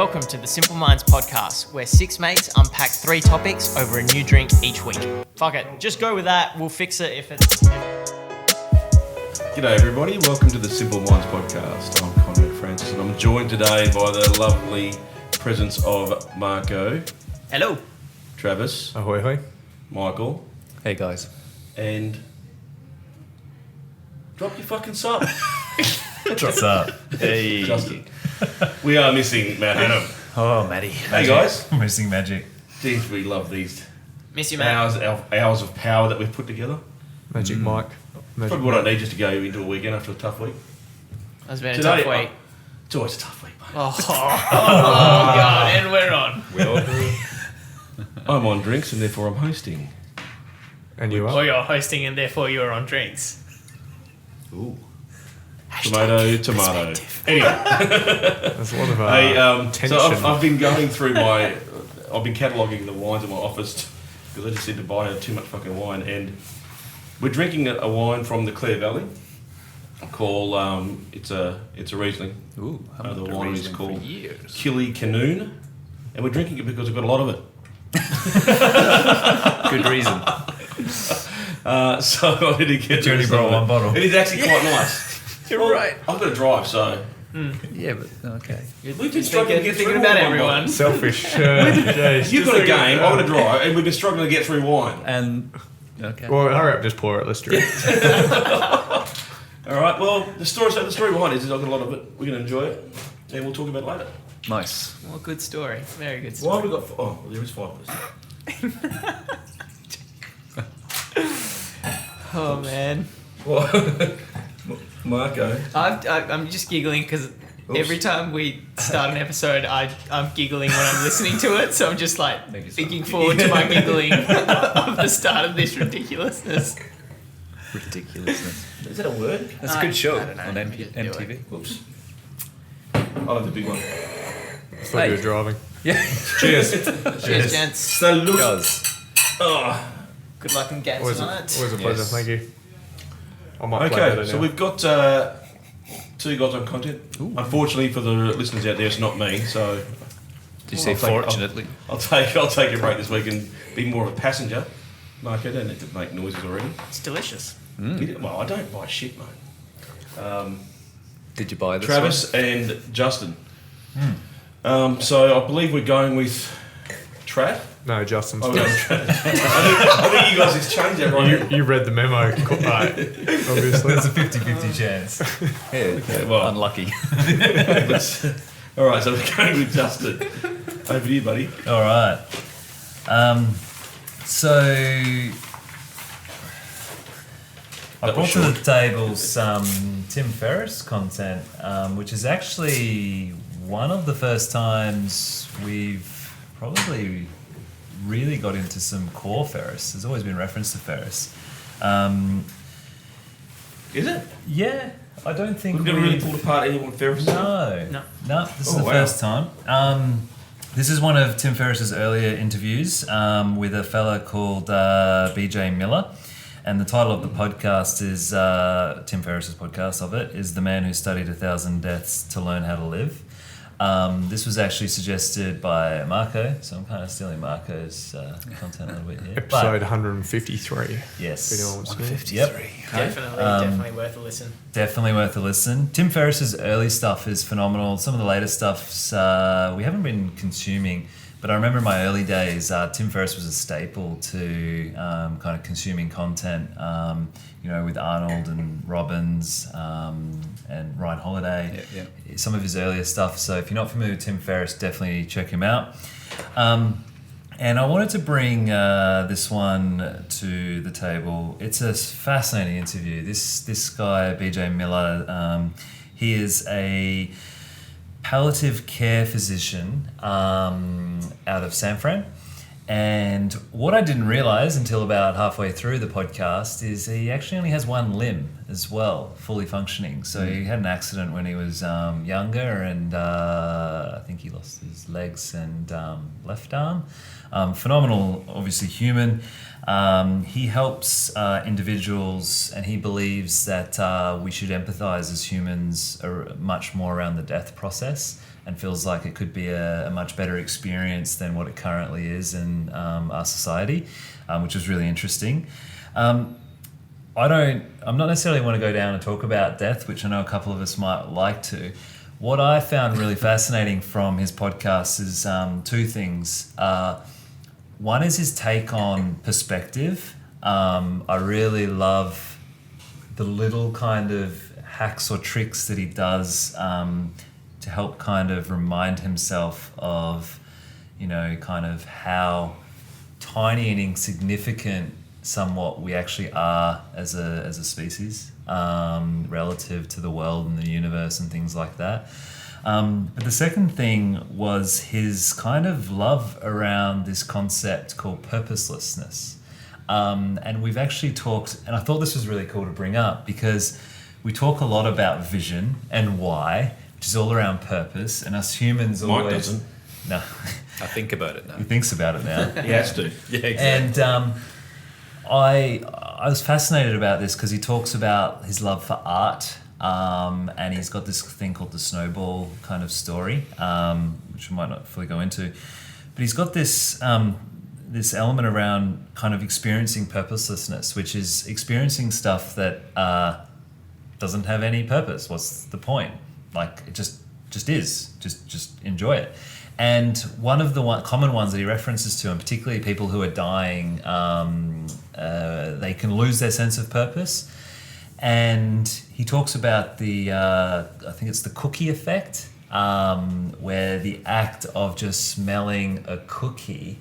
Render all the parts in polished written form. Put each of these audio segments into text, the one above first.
Welcome to the Simple Minds podcast, where six mates unpack 3 topics over a new drink each week. Fuck it, just go with that. We'll fix it if it's... G'day everybody, welcome to the Simple Minds podcast. I'm Conrad Francis and I'm joined today by the lovely presence of Marco, Hello. Travis, Ahoy, ahoy. Michael, Hey guys. and... Drop your fucking sub. What's up? Hey. Justin. We are missing Matt Hannum. Oh, Matty. Hey guys. Missing magic. Jeez, we love these Miss you, man. hours of power that we've put together. Magic Mike. Magic Probably what I need just to go into a weekend after a tough week. It's been a Today, tough week. It's always a tough week, mate. Oh, God, and we're on. We all do. I'm on drinks and therefore I'm hosting. And you Or are? you're hosting and therefore you're on drinks. Ooh. Tomato. Anyway. There's a lot of tension. So I've been going through I've been cataloguing the wines in my office because I just said to buy too much fucking wine, and we're drinking a wine from the Clare Valley called it's a Riesling. Ooh, The wine is called years. Killy Canoon, and we're drinking it because we've got a lot of it. Good reason. So I need to get You only brought one bottle. It is actually quite nice. You're Well, right. I've got to drive, so Yeah, but okay. we've been struggling to get through Thinking about one everyone. bottle. Selfish. Jeez. You've got a game, I've got to drive, and we've been struggling to get through wine. And okay. Well, hurry up, just pour it. Let's drink. All right. Well, the story behind it is I've got a lot of it. We're going to enjoy it, and we'll talk about it later. Nice. Well, good story. Very good Why story. have we got? Oh, there is 5 Oh, man. Well, Marco. I'm just giggling because every time we start an episode, I'm giggling when I'm listening to it. So I'm just like Maybe so. thinking forward to my giggling of the start of this ridiculousness. Ridiculousness. Is that a word? That's a good show I don't know. on MTV. Whoops. I'll have the big one. It's like Hey. you're driving. Yeah. Cheers. Cheers, gents. So look. Guys. Oh. Good luck in games Always tonight. a pleasure. Yes. Thank you. I might play better Okay, so now. we've got 2 guys on content. Ooh. Unfortunately for the listeners out there, it's not me. So Did you say I'll take- fortunately? I'll take a break this week and be more of a passenger. Marco, don't need to make noises already. It's delicious. Well, I don't buy shit, mate. Did you buy this Travis and Justin. So I believe we're going with Trav. No, Justin's. Oh, we're going with Trav. I think you guys just changed that right. You read the memo, obviously. There's a 50-50 chance. Yeah, Okay, well. unlucky. All right, so we're going with Justin. Over to you, buddy. All right. So I That brought was to the short. table some Tim Ferriss content, which is actually one of the first times we've probably really got into some core Ferriss. There's always been reference to Ferriss. Is it? Yeah, I don't think We've never really pulled apart anyone Ferris. No. This is Oh, the wow. first time. This is one of Tim Ferriss's earlier interviews with a fella called BJ Miller. And the title of the podcast is, Tim Ferriss's podcast of it, is The Man Who Studied 1,000 Deaths to Learn How to Live. This was actually suggested by Marco, so I'm kind of stealing Marco's content a little bit here. Episode 153. Yes. If anyone wants to know. Yep. Definitely worth a listen. Definitely worth a listen. Tim Ferriss's early stuff is phenomenal. Some of the later stuffs we haven't been consuming, but I remember in my early days, Tim Ferriss was a staple to kind of consuming content, with Arnold and Robbins and Ryan Holiday, some of his earlier stuff. So if you're not familiar with Tim Ferriss, definitely check him out. And I wanted to bring this one to the table. It's a fascinating interview. This guy, BJ Miller, he is a palliative care physician out of San Fran. And what I didn't realize until about halfway through the podcast is he actually only has one limb as well, fully functioning. So he had an accident when he was younger, and I think he lost his legs and left arm. Phenomenal, obviously human. He helps individuals, and he believes that we should empathize as humans much more around the death process and feels like it could be a much better experience than what it currently is in our society, which was really interesting. I'm not necessarily want to go down and talk about death, which I know a couple of us might like to. What I found really fascinating from his podcast is two things. One is his take on perspective. I really love the little kind of hacks or tricks that he does to help kind of remind himself of, kind of how tiny and insignificant somewhat we actually are as a species relative to the world and the universe and things like that. But the second thing was his kind of love around this concept called purposelessness. And we've actually talked, and I thought this was really cool to bring up because we talk a lot about vision and why, which is all around purpose, and us humans Mike always... doesn't. No. I think about it now. He thinks about it now. He has to. Yeah, exactly. And I was fascinated about this because he talks about his love for art, and he's got this thing called the snowball kind of story, which I might not fully go into, but he's got this this element around kind of experiencing purposelessness, which is experiencing stuff that doesn't have any purpose. What's the point? Like it just is. Just enjoy it. And one of the common ones that he references to, and particularly people who are dying, they can lose their sense of purpose. And he talks about I think it's the cookie effect, where the act of just smelling a cookie,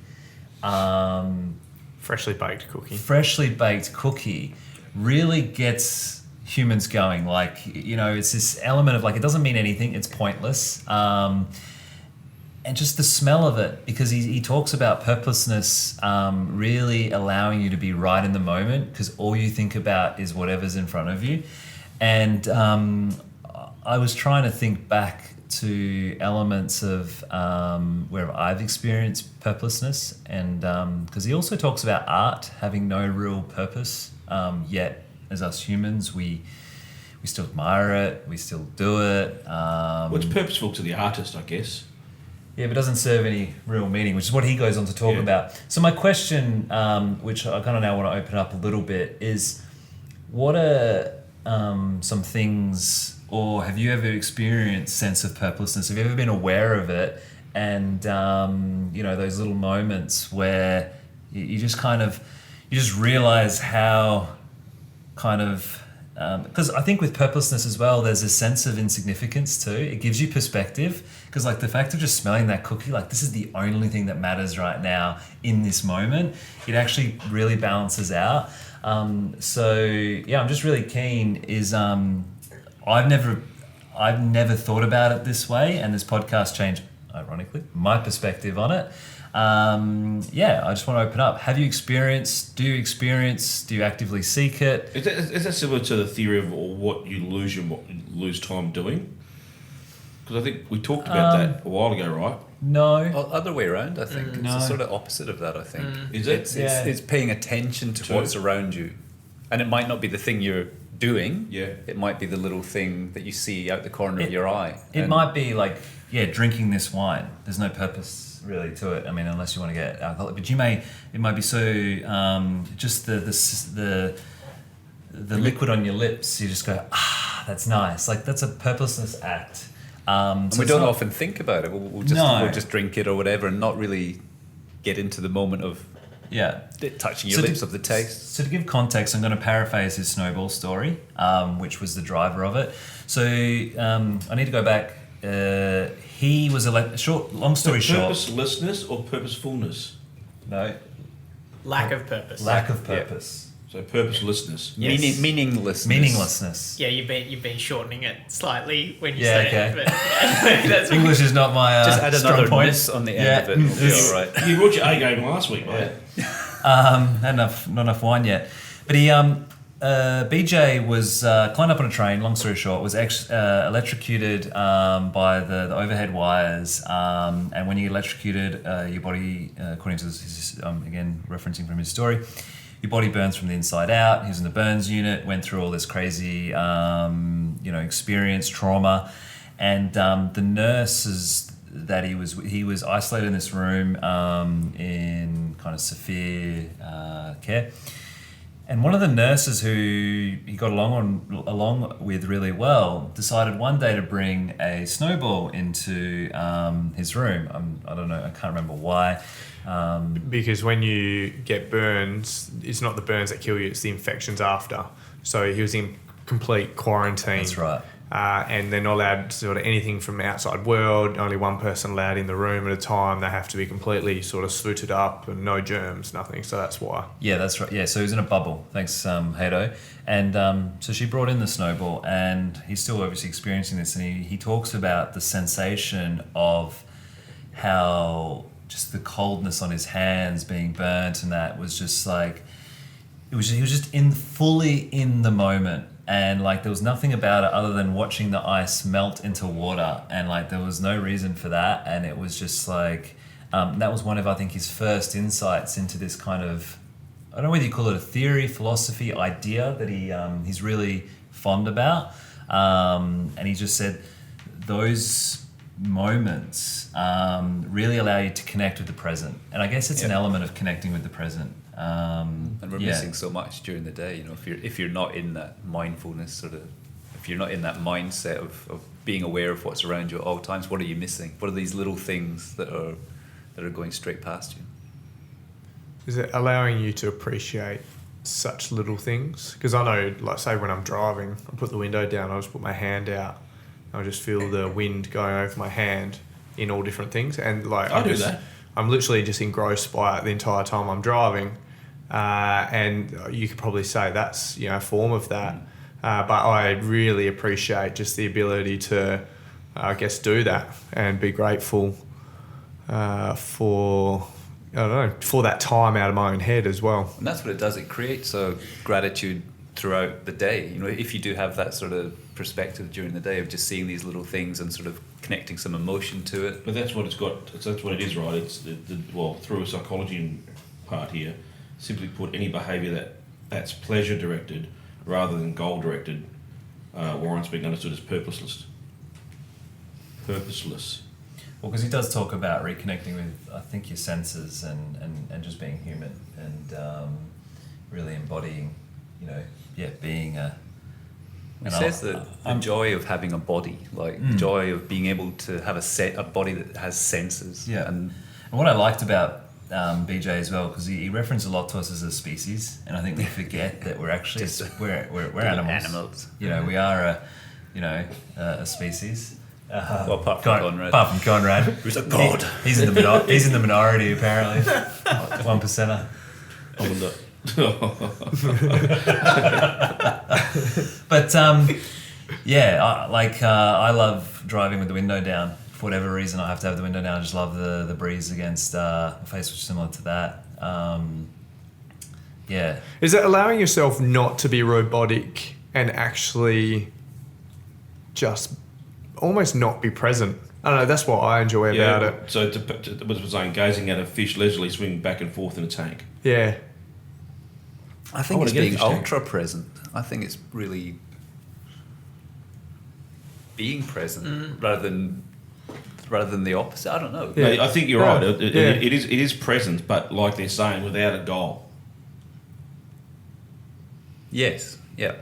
Freshly baked cookie really gets humans going. Like, it's this element of like, it doesn't mean anything, it's pointless. And just the smell of it, because he talks about purposelessness really allowing you to be right in the moment because all you think about is whatever's in front of you. And I was trying to think back to elements of where I've experienced purposelessness, and because he also talks about art having no real purpose, yet as us humans, we still admire it, we still do it. Well, it's purposeful to the artist, I guess. Yeah, but it doesn't serve any real meaning, which is what he goes on to talk about. So my question, which I kind of now want to open up a little bit, is what are some things, or have you ever experienced sense of purposelessness? Have you ever been aware of it? And, those little moments where you just realize how kind of... because I think with purposelessness as well, there's a sense of insignificance too. It gives you perspective because like the fact of just smelling that cookie, like this is the only thing that matters right now in this moment. It actually really balances out. I'm just really keen is I've never thought about it this way, and this podcast changed, ironically, my perspective on it. I just want to open up. Do you experience, do you actively seek it? Is that similar to the theory of what you lose and what you lose time doing? Because I think we talked about that a while ago, right? No. Other way around, I think. It's the sort of opposite of that, I think. Is it? It's paying attention to what's around you. And it might not be the thing you're doing. Yeah. It might be the little thing that you see out the corner of your eye. It might be like, drinking this wine. There's no purpose really to it. I mean, unless you want to get alcoholic. But it might be so just the liquid on your lips. You just go, that's nice. Like that's a purposeless act. And we don't often think about it. We'll just drink it or whatever, and not really get into the moment of touching your lips of the taste. So to give context, I'm going to paraphrase his snowball story, which was the driver of it. So I need to go back. He was long story short. Purposelessness or purposefulness? No. Lack of purpose. Lack of purpose. So purposelessness. Yes. Meaninglessness. Yeah, you've been shortening it slightly when you say it. But that's English is not my just add strong another point. ness on the end of it. It'll be all right. You brought your A game last week, mate. Not enough wine yet. But he BJ was climbed up on a train. Long story short, was electrocuted by the overhead wires. And when you get electrocuted, your body, according to this, again referencing from his story, your body burns from the inside out. He was in the burns unit, went through all this crazy, experience, trauma. And the nurses that he was isolated in this room in kind of severe care. And one of the nurses who he got along with really well decided one day to bring a snowball into his room. I don't know, I can't remember why. Because when you get burns, it's not the burns that kill you, it's the infections after. So he was in complete quarantine. That's right. And they're not allowed sort of anything from the outside world, only one person allowed in the room at a time. They have to be completely sort of suited up and no germs, nothing. So that's why. Yeah, that's right. Yeah, so he was in a bubble. Thanks, Hayto. And so she brought in the snowball, and he's still obviously experiencing this. And he talks about the sensation of how just the coldness on his hands being burnt, and that was just like, he was just fully in the moment. And like there was nothing about it other than watching the ice melt into water, and like there was no reason for that. And it was just like that was one of, I think, his first insights into this kind of, I don't know whether you call it a theory, philosophy, idea that he's really fond about. And he just said those moments really allow you to connect with the present. And I guess it's an element of connecting with the present. And we're missing so much during the day, you know, if you're not in that mindfulness sort of, if you're not in that mindset of being aware of what's around you at all times, what are you missing? What are these little things that are going straight past you? Is it allowing you to appreciate such little things? Because I know, like say when I'm driving, I put the window down, I just put my hand out, and I just feel the wind going over my hand in all different things. And like I'm literally just engrossed by it the entire time I'm driving. And you could probably say that's, you know, a form of that. But I really appreciate just the ability to, I guess, do that and be grateful for, I don't know, for that time out of my own head as well. And that's what it does. It creates a gratitude throughout the day. You know, if you do have that sort of perspective during the day of just seeing these little things and sort of connecting some emotion to it. But that's what it's got. That's what it is, right? It's well, through a psychology part here. Simply put, any behaviour that's pleasure directed rather than goal directed warrants being understood as purposeless. Purposeless. Well, because he does talk about reconnecting with, I think, your senses and just being human and really embodying, you know, being a. It says that the joy of having a body, like the joy of being able to have a body that has senses. Yeah. And what I liked about BJ as well, because he referenced a lot to us as a species, and I think we forget that we're actually we're animals. You know, we are a species. Well, apart from Conrad. Apart from Conrad, who's a god. He's in the minority apparently. 1%er. I wonder. But I love driving with the window down. For whatever reason, I have to have the window down. I just love the breeze against my face, which is similar to that. Is it allowing yourself not to be robotic and actually just almost not be present? I don't know, that's what I enjoy about it. So what was saying, gazing at a fish leisurely swing back and forth in a tank. Yeah. I think it's being ultra present. I think it's really being present rather than the opposite. I don't know. Yeah. I think you're right. It is present, but like they're saying, without a goal. Yes. Yeah.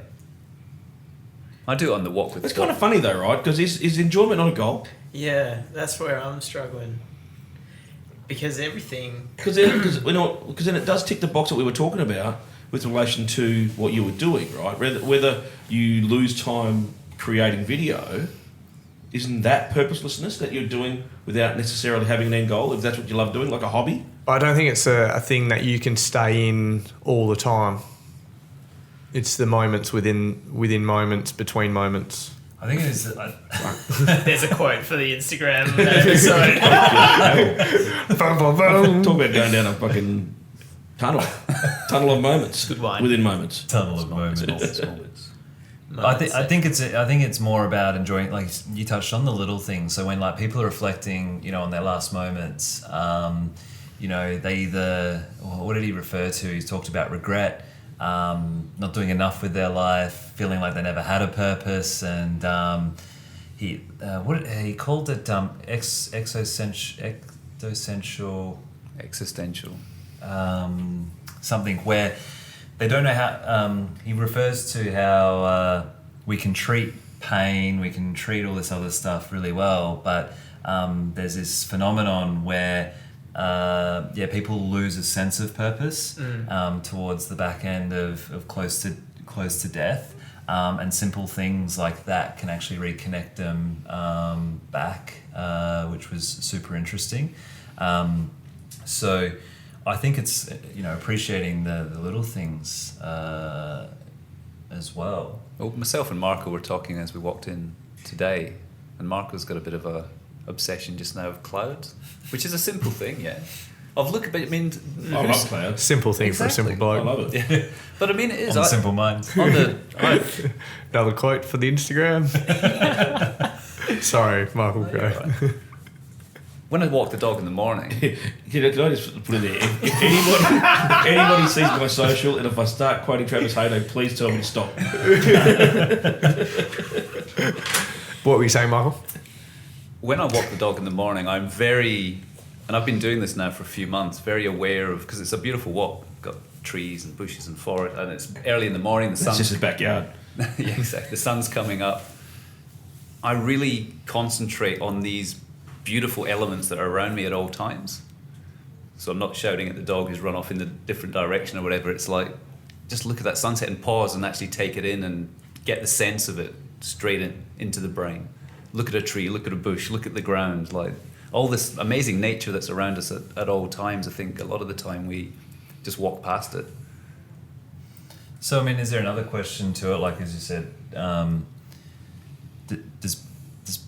I do it on the walk with. It's kind of funny though, right? Because is enjoyment not a goal? Yeah, that's where I'm struggling. Because everything. Because then it does tick the box that we were talking about with relation to what you were doing, right? Whether you lose time creating video, isn't that purposelessness that you're doing without necessarily having an end goal, if that's what you love doing, like a hobby? I don't think it's a thing that you can stay in all the time. It's the moments within moments, between moments. I think it is. There's a quote for the Instagram episode. Boom, boom, boom. Talk about going down a fucking tunnel of moments. Good one. Within moments. Tunnel of moments. I think it's more about enjoying, like you touched on, the little things. So when like people are reflecting, you know, on their last moments, you know, they either, what did he refer to? He's talked about regret, not doing enough with their life, feeling like they never had a purpose, and he called it Existential. Something where they don't know how. He refers to how we can treat pain, we can treat all this other stuff really well, but there's this phenomenon where people lose a sense of purpose towards the back end of close to death, and simple things like that can actually reconnect them back, which was super interesting. So I think it's appreciating the little things as well. Well, myself and Marco were talking as we walked in today, and Marco's got a bit of a obsession just now of clouds, which is a simple thing, yeah. Of look, but I mean, I love clouds. Simple thing for a Exactly. simple bloke. I love it. yeah. But I mean, it is On Simple Minds. on the Another quote for the Instagram. Sorry, Michael, go. when I walk the dog in the morning. Can I just put it there? If anybody sees my social, and if I start quoting Travis Hayto, please tell me to stop. What were you saying, Michael? When I walk the dog in the morning, I'm very, and I've been doing this now for a few months, very aware of, because it's a beautiful walk, got trees and bushes and forest, and it's early in the morning, the That's sun's just his backyard. yeah, exactly. The sun's coming up. I really concentrate on these beautiful elements that are around me at all times. So I'm not shouting at the dog who's run off in the different direction or whatever. It's like, just look at that sunset and pause and actually take it in and get the sense of it straight into the brain. Look at a tree, look at a bush, look at the ground, like all this amazing nature that's around us at all times. I think a lot of the time we just walk past it. So, I mean, is there another question to it? Like, as you said, does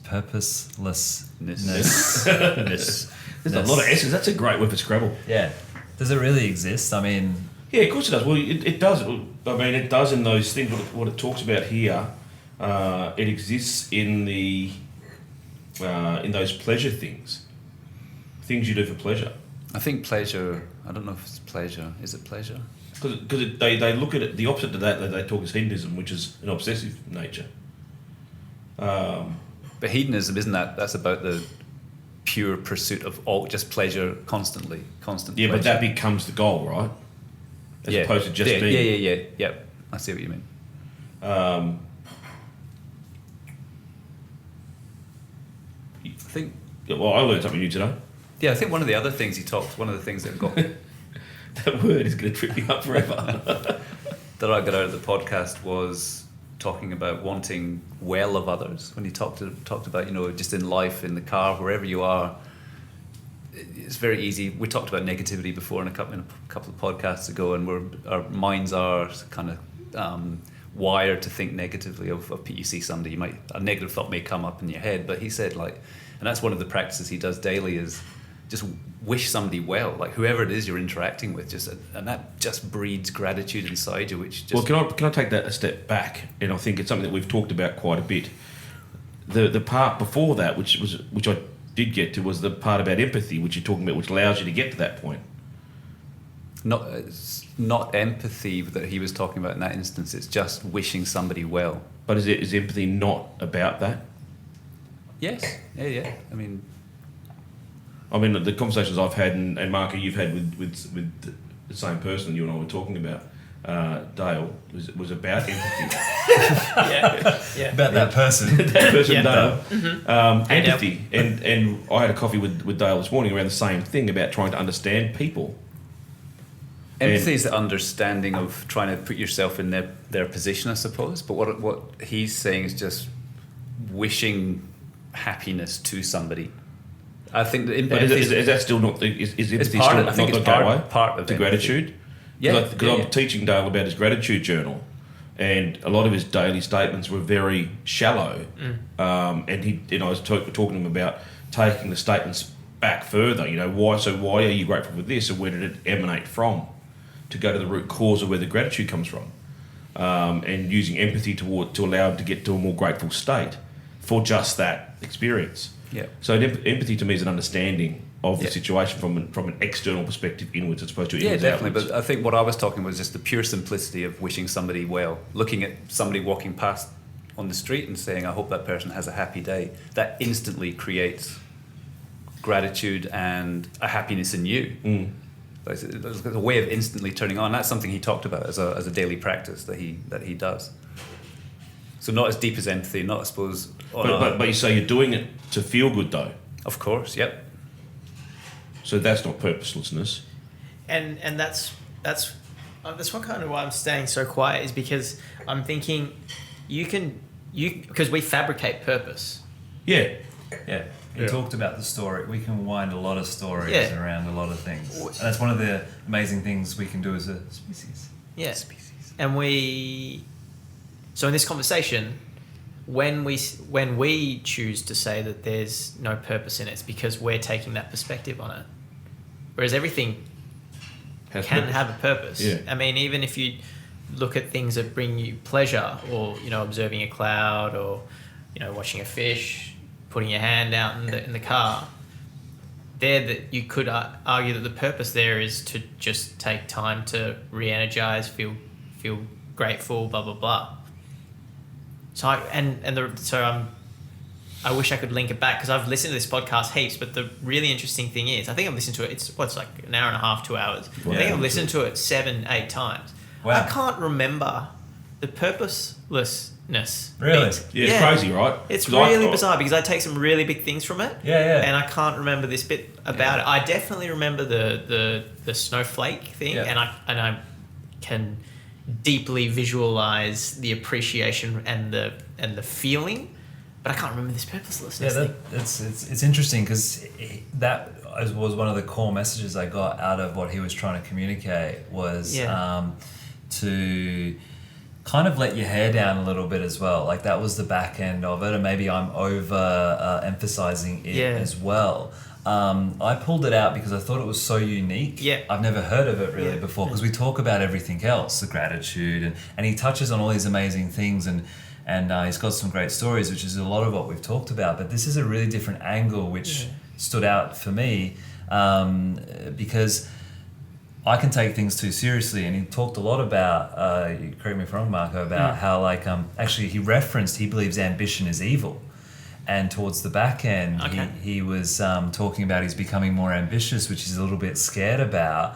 purposelessness... There's a lot of S's. That's a great word for Scrabble. Yeah. Does it really exist? I mean... Yeah, of course it does. Well, it does. I mean, it does in those things. What it talks about here, it exists in the in those pleasure things you do for pleasure. I think pleasure, I don't know if it's pleasure. Is it pleasure? Because they look at it, the opposite to that, they talk as hedonism, which is an obsessive nature. But hedonism, isn't that's about the pure pursuit of all, just pleasure constantly, constant Yeah, pleasure. but that becomes the goal, right? As opposed to just being... Yeah. I see what you mean. I think... Well, I learned something new today. Yeah, I think one of the other things one of the things that got... That word is going to trip me up forever. that I got out of the podcast was talking about wanting well of others. When you talked about, just in life, in the car, wherever you are, it's very easy. We talked about negativity before in a couple of podcasts ago, and our minds are kind of wired to think negatively of you see somebody, a negative thought may come up in your head, but he said, and that's one of the practices he does daily, is just wish somebody well, like whoever it is you're interacting with, and that just breeds gratitude inside you, which just... Well, can I take that a step back? And I think it's something that we've talked about quite a bit. The part before that, which I did get to, was the part about empathy, which you're talking about, which allows you to get to that point. It's not empathy that he was talking about in that instance. It's just wishing somebody well. But is empathy not about that? Yes. Yeah. I mean, the conversations I've had, and Marco, you've had with the same person you and I were talking about, Dale, was about empathy. Yeah. About that person. That person, Yeah. Dale. Mm-hmm. Empathy. And I had a coffee with Dale this morning around the same thing, about trying to understand people. empathy is the understanding of trying to put yourself in their position, I suppose. But what he's saying is just wishing happiness to somebody. I think that But is that still not is empathy part still of- I think not it's the gateway part of to empathy. gratitude? Yeah, Because I'm teaching Dale about his gratitude journal, and a lot of his daily statements were very shallow. And I was talking to him about taking the statements back further. Why are you grateful for this, and where did it emanate from? To go to the root cause of where the gratitude comes from, and using empathy to allow him to get to a more grateful state for just that experience. Yeah. So empathy to me is an understanding of the situation from an external perspective inwards as opposed to inwards definitely. outwards. But I think what I was talking was just the pure simplicity of wishing somebody well, looking at somebody walking past on the street and saying, I hope that person has a happy day, that instantly creates gratitude and a happiness in you. There's a way of instantly turning on. That's something he talked about as a daily practice that he does. So not as deep as empathy, not I suppose. But you say you're doing it to feel good though. Of course, yep. So that's not purposelessness. And that's what kind of why I'm staying so quiet, is because I'm thinking because we fabricate purpose. Yeah. Yeah. You talked about the story. We can wind a lot of stories around a lot of things. And that's one of the amazing things we can do as a species. Yeah. And so in this conversation, when we choose to say that there's no purpose in it, it's because we're taking that perspective on it. Whereas everything can have a purpose. Yeah. I mean, even if you look at things that bring you pleasure, or, observing a cloud, or, watching a fish, putting your hand out in the car, that you could argue that the purpose there is to just take time to re-energize, feel grateful, blah blah blah. So I wish I could link it back, because I've listened to this podcast heaps, but the really interesting thing is, I think I've listened to it, it's like an hour and a half, 2 hours. I think I've listened to it 7-8 times. Wow. I can't remember the purposelessness. Really? bit. Yeah, it's crazy, right? It's really bizarre, because I take some really big things from it. Yeah. And I can't remember this bit about it. I definitely remember the snowflake thing, and I can deeply visualize the appreciation and the feeling, but I can't remember this purposelessness thing. It's interesting, because that was one of the core messages I got out of what he was trying to communicate, was to kind of let your hair down a little bit as well. Like, that was the back end of it, and maybe I'm over emphasizing it as well. I pulled it out because I thought it was so unique. Yeah. I've never heard of it really before, because we talk about everything else, the gratitude, and he touches on all these amazing things, and he's got some great stories, which is a lot of what we've talked about. But this is a really different angle, which stood out for me, because I can take things too seriously. And he talked a lot about, you correct me if I'm wrong, Marco, about how actually he believes ambition is evil. And towards the back end, he was talking about he's becoming more ambitious, which he's a little bit scared about,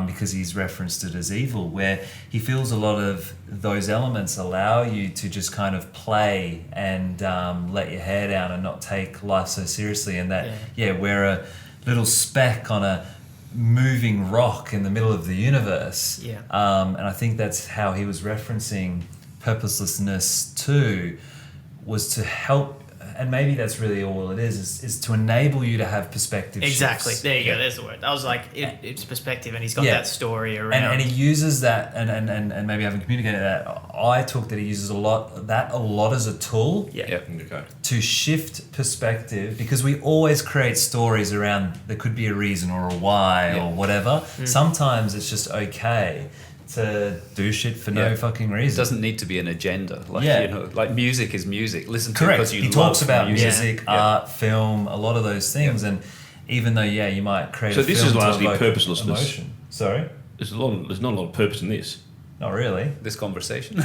because he's referenced it as evil, where he feels a lot of those elements allow you to just kind of play and let your hair down and not take life so seriously. And that, we're a little speck on a moving rock in the middle of the universe. And I think that's how he was referencing purposelessness too, was to help. And maybe that's really all it is to enable you to have perspective Exactly. shifts. There you go. There's the word. I was like, it's perspective, and he's got that story around. And he uses that, and maybe I haven't communicated that. I took that he uses a lot as a tool to shift perspective, because we always create stories around there could be a reason or a why or whatever. Sometimes it's just okay to do shit for no fucking reason. It doesn't need to be an agenda. Like music is music. Listen to it because you He love talks about music, art, film, a lot of those things, and even though you might create. So a this film is largely to evoke purposelessness. Emotion. Sorry, There's not a lot of purpose in this. not really. This conversation.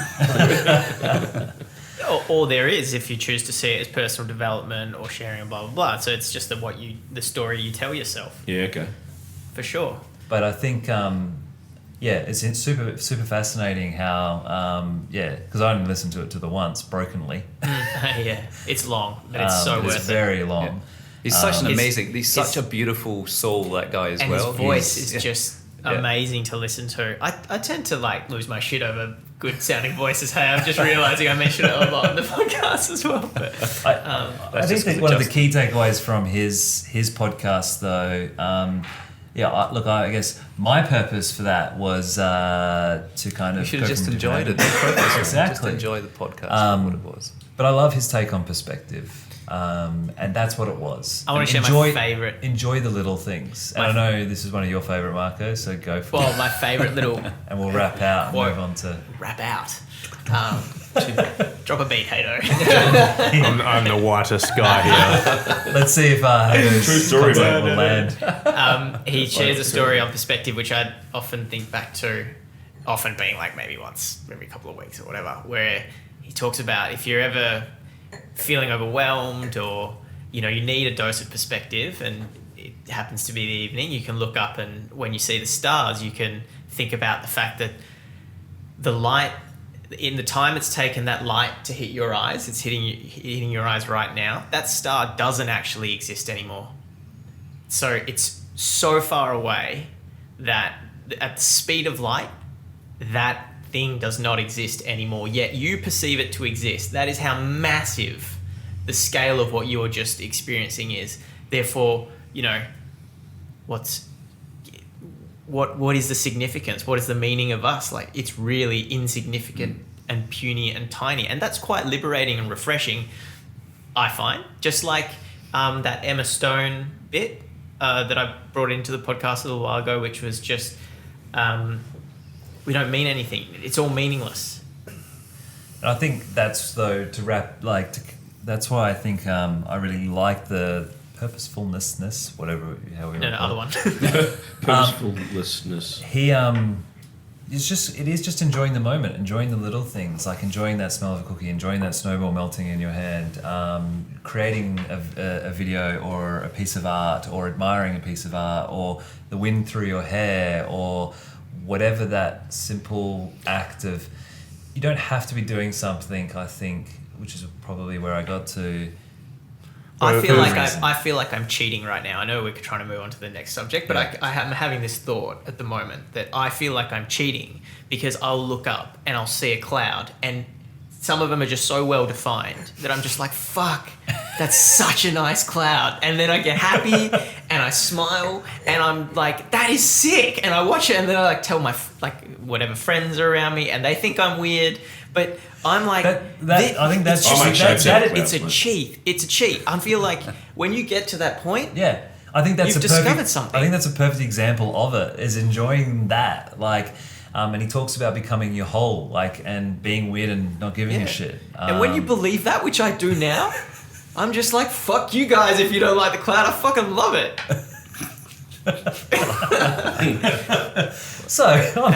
Or there is, if you choose to see it as personal development or sharing and blah blah blah. So it's just the story you tell yourself. Yeah, okay. For sure. But I think. It's super super fascinating how because I only listened to it the once brokenly. It's long, but it's so worth it's it. very long. He's such an amazing. He's such a beautiful soul, that guy as And well. his voice is just amazing to listen to. I tend to lose my shit over good sounding voices. Hey, I'm just realizing I mentioned it a lot on the podcast as well. But I think one of the key takeaways from his podcast though. I guess my purpose for that was to kind of. You should have just enjoyed it. Exactly. Just enjoy the podcast for what it was. But I love his take on perspective, and that's what it was. I want to share my favourite. Enjoy the little things. And I know this is one of your favourite, Marco, so go for it. Well, my favourite little. And we'll wrap out and move on to. Wrap out. Drop a beat, Hayto. I'm the whitest guy here. Let's see if Hayto's True story, concept man. will land. He shares a story on perspective, which I often think back to, often being like maybe once every couple of weeks or whatever, where he talks about if you're ever feeling overwhelmed or, you need a dose of perspective and it happens to be the evening, you can look up and when you see the stars, you can think about the fact that the light, in the time it's taken that light to hit your eyes, it's hitting your eyes right now, that star doesn't actually exist anymore. So it's so far away that at the speed of light, that thing does not exist anymore, yet you perceive it to exist. That is how massive the scale of what you're just experiencing is. Therefore, what is the significance? What is the meaning of us? Like, it's really insignificant and puny and tiny. And that's quite liberating and refreshing, I find. Just like that Emma Stone bit that I brought into the podcast a little while ago, which was just, we don't mean anything. It's all meaningless. And I think that's, though, that's why I think I really like the purposefulness, whatever, however. No, other one. Purposefulessness. It is just enjoying the moment, enjoying the little things, like enjoying that smell of a cookie, enjoying that snowball melting in your hand, creating a video or a piece of art, or admiring a piece of art, or the wind through your hair, or whatever that simple act of. You don't have to be doing something, I think, which is probably where I got to. I feel like I'm cheating right now. I know we're trying to move on to the next subject, but Yeah. I'm having this thought at the moment that I feel like I'm cheating because I'll look up and I'll see a cloud and some of them are just so well defined that I'm just like, fuck, that's such a nice cloud. And then I get happy and I smile and I'm like, that is sick. And I watch it and then I tell my whatever friends are around me and they think I'm weird. But I'm like, I think that's it's a cheat. It's a cheat. I feel like when you get to that point, yeah, I think that's you've discovered something. I think that's a perfect example of it. Is enjoying that, and he talks about becoming your whole, and being weird and not giving a shit. And when you believe that, which I do now, I'm just like, fuck you guys if you don't like the cloud. I fucking love it. So, on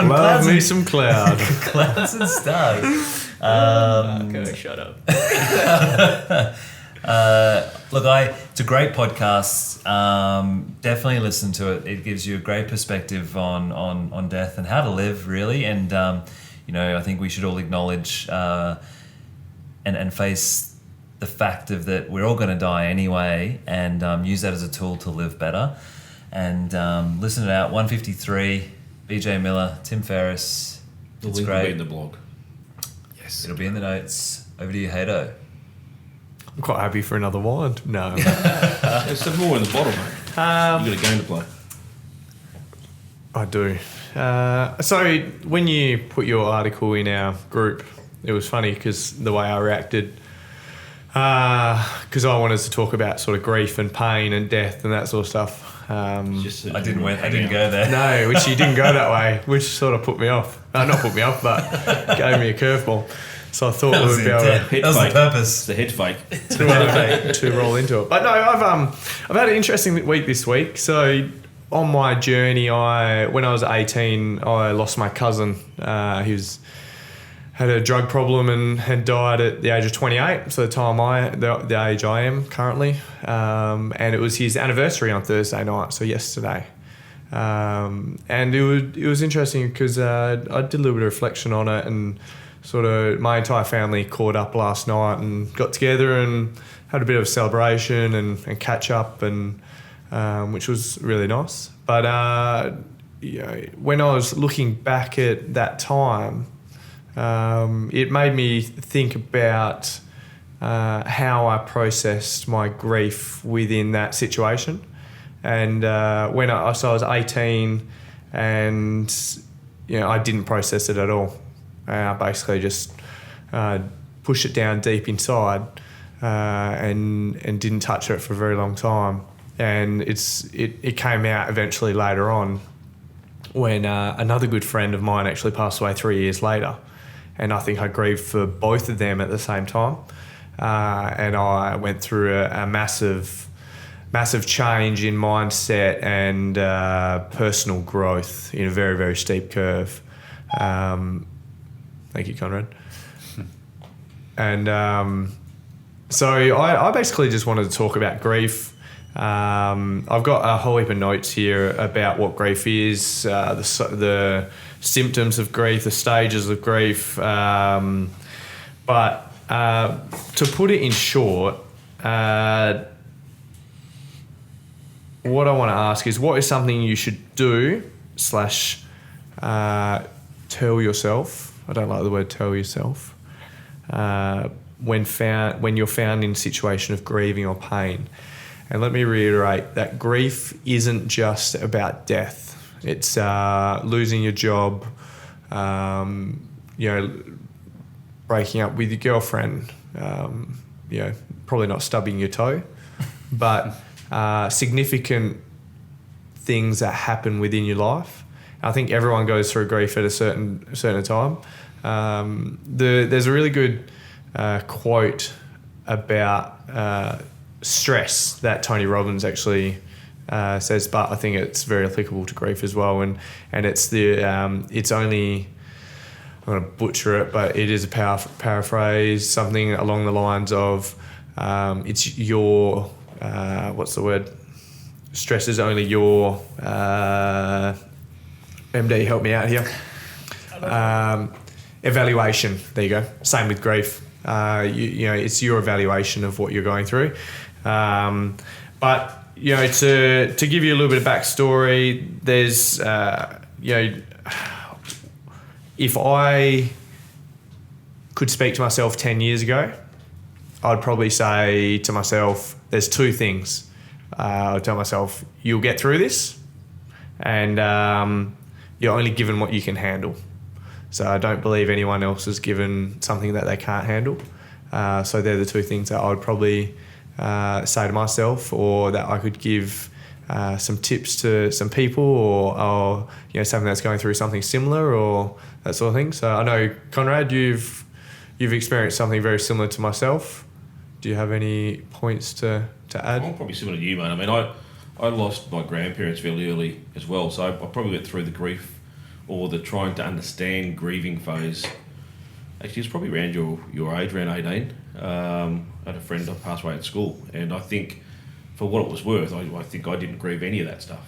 Love clouds me and, some cloud. clouds and stars. Okay, shut up. Look, it's a great podcast. Definitely listen to it. It gives you a great perspective on death and how to live, really. And I think we should all acknowledge and face the fact of that we're all going to die anyway, and use that as a tool to live better. And listen it out. 153, BJ Miller, Tim Ferriss. The It's link great. will be in the blog. Yes, it'll be in the notes. Over to you, Hayto. I'm quite happy for another wine. No. There's some more in the bottle, mate. You've got a game to play. I do. So when you put your article in our group, it was funny because the way I reacted, because I wanted to talk about sort of grief and pain and death and that sort of stuff. I didn't go there. No, which you didn't go that way, which sort of put me off. Not put me off, but gave me a curveball. So I thought we would be able That was the purpose. The head fake. to roll into it. But no, I've had an interesting week this week. So on my journey, when I was 18, I lost my cousin. He had a drug problem and had died at the age of 28. So the age I am currently, and it was his anniversary on Thursday night. So yesterday, and it was interesting because I did a little bit of reflection on it, and sort of my entire family caught up last night and got together and had a bit of a celebration and catch up, and which was really nice. But when I was looking back at that time, it made me think about how I processed my grief within that situation. And when I was 18, and I didn't process it at all. I basically just pushed it down deep inside and didn't touch it for a very long time. And it came out eventually later on when another good friend of mine actually passed away 3 years later. And I think I grieved for both of them at the same time. And I went through a massive change in mindset and personal growth in a very, very steep curve. Thank you, Conrad. And so I basically just wanted to talk about grief. I've got a whole heap of notes here about what grief is, the symptoms of grief, the stages of grief. But to put it in short, what I want to ask is, what is something you should do / tell yourself? I don't like the word tell yourself. When you're found in a situation of grieving or pain. And let me reiterate that grief isn't just about death. It's losing your job, breaking up with your girlfriend, probably not stubbing your toe, but significant things that happen within your life. I think everyone goes through grief at a certain time. There's a really good quote about stress that Tony Robbins actually says, but I think it's very applicable to grief as well. And it's it's only, I'm going to butcher it, but it is a paraphrase, something along the lines of it's your what's the word? Stress is only your MD, help me out here. Evaluation. There you go. Same with grief. It's your evaluation of what you're going through. But to give you a little bit of backstory, there's if I could speak to myself 10 years ago, I'd probably say to myself, there's two things. I'd tell myself, you'll get through this, and you're only given what you can handle. So I don't believe anyone else is given something that they can't handle. So they're the two things that I would probably say to myself, or that I could give some tips to some people, or something that's going through something similar, or that sort of thing. So I know, Conrad, you've experienced something very similar to myself. Do you have any points to add? I'm probably similar to you, mate. I mean, I lost my grandparents fairly early as well, so I probably went through the grief or the trying to understand grieving phase. Actually, it's probably around your age, around 18. I had a friend that passed away at school, and I think for what it was worth, I think I didn't grieve any of that stuff.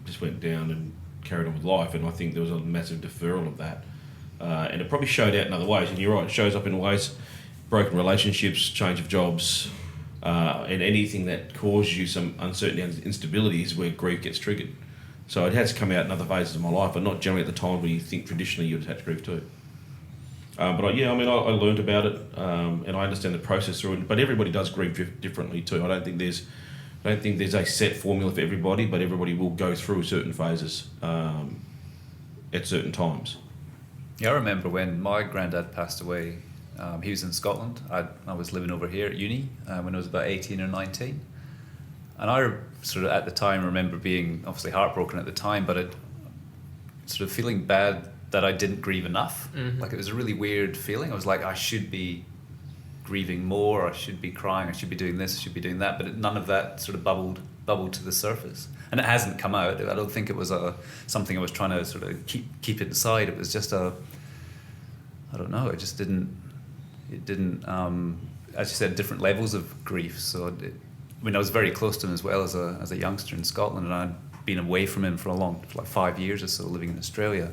Just went down and carried on with life, and I think there was a massive deferral of that. And it probably showed out in other ways, and you're right, it shows up in ways, broken relationships, change of jobs, and anything that causes you some uncertainty and instability is where grief gets triggered. So it has come out in other phases of my life, but not generally at the time where you think traditionally you'd attach grief to it. I learned about it, and I understand the process through it. But everybody does grieve differently too. I don't think there's a set formula for everybody, but everybody will go through certain phases at certain times. Yeah, I remember when my granddad passed away. He was in Scotland. I was living over here at uni when I was about 18 or 19. And I sort of at the time remember being obviously heartbroken at the time, but it sort of feeling bad that I didn't grieve enough. Mm-hmm. Like, it was a really weird feeling. I was like, I should be grieving more, I should be crying, I should be doing this, I should be doing that, but none of that sort of bubbled to the surface. And it hasn't come out. I don't think it was something I was trying to sort of keep it inside. It was just I don't know, it just didn't, as you said, different levels of grief. So I was very close to him as well as a youngster in Scotland, and I'd been away from him for like 5 years or so, living in Australia.